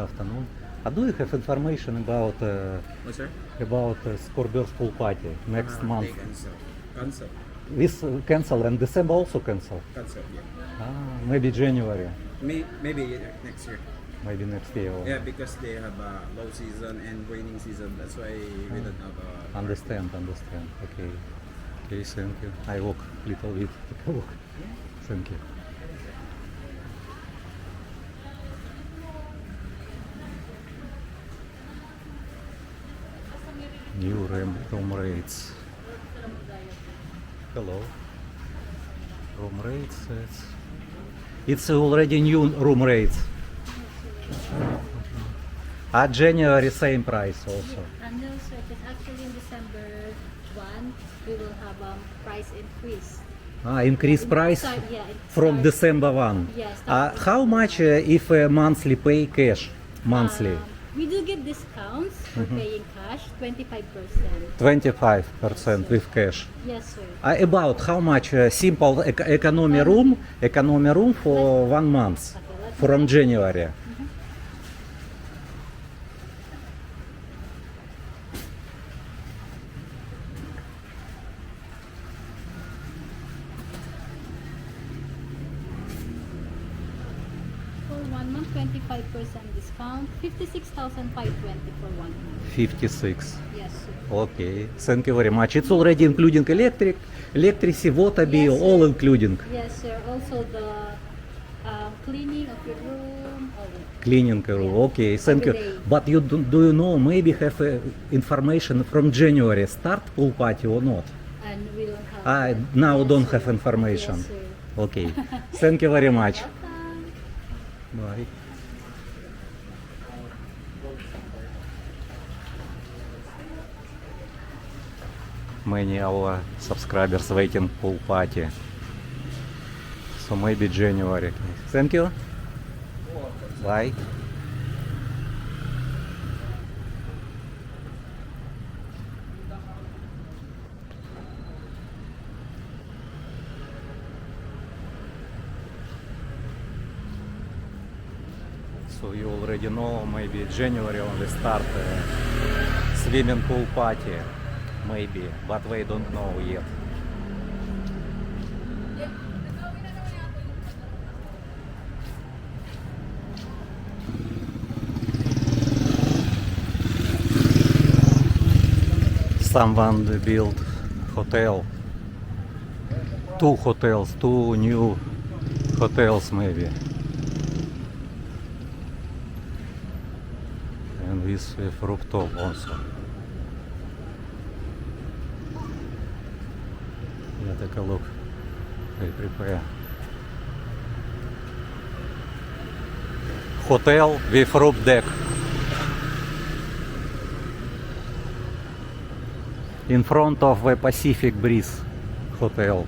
afternoon. Do you have information about What's sir? Scorbur's pool party next month? They cancel. Cancel. This cancel and December also cancel. Cancel, yeah. Maybe January, Maybe next year. maybe next year. Yeah, because they have a low season and raining season. That's why we don't have a... Understand. Okay. Okay, thank you. I walk little bit. Take a look. Thank you. New room rates. Hello. Room rates. It's already new room rates. At January same price also. And no, sir, because actually in December 1, we will have price increase. Increase price Yeah, from December 1. Yes. How much if monthly pay cash? Monthly? We do give discounts for paying cash, 25%. 25% with cash. Yes, sir. About how much simple economy room for 1 month Okay, let me from January? For 1 month, 25% discount, 56,520 for 1 month. 56. Yes, sir. Okay, thank you very much. It's already including electricity, water bill, Yes, all sir. including. Yes, sir. Also the cleaning of your room, all that. Cleaning room. Yeah. Okay, thank you. Every day. But do you know maybe have information from January start pool party or not? And we don't have that. Now Yes, don't sir. have information. Yes, sir. Okay, thank you very much. Welcome. Bye. Many our subscribers waiting pool party. So maybe January. Thank you. Bye. So you already know, maybe January only start swimming pool party, maybe, but we don't know yet. Someone built hotel, two new hotels maybe. And this rooftop also. Yeah, take a look. They prepare. Hotel with roof deck. In front of the Pacific Breeze Hotel.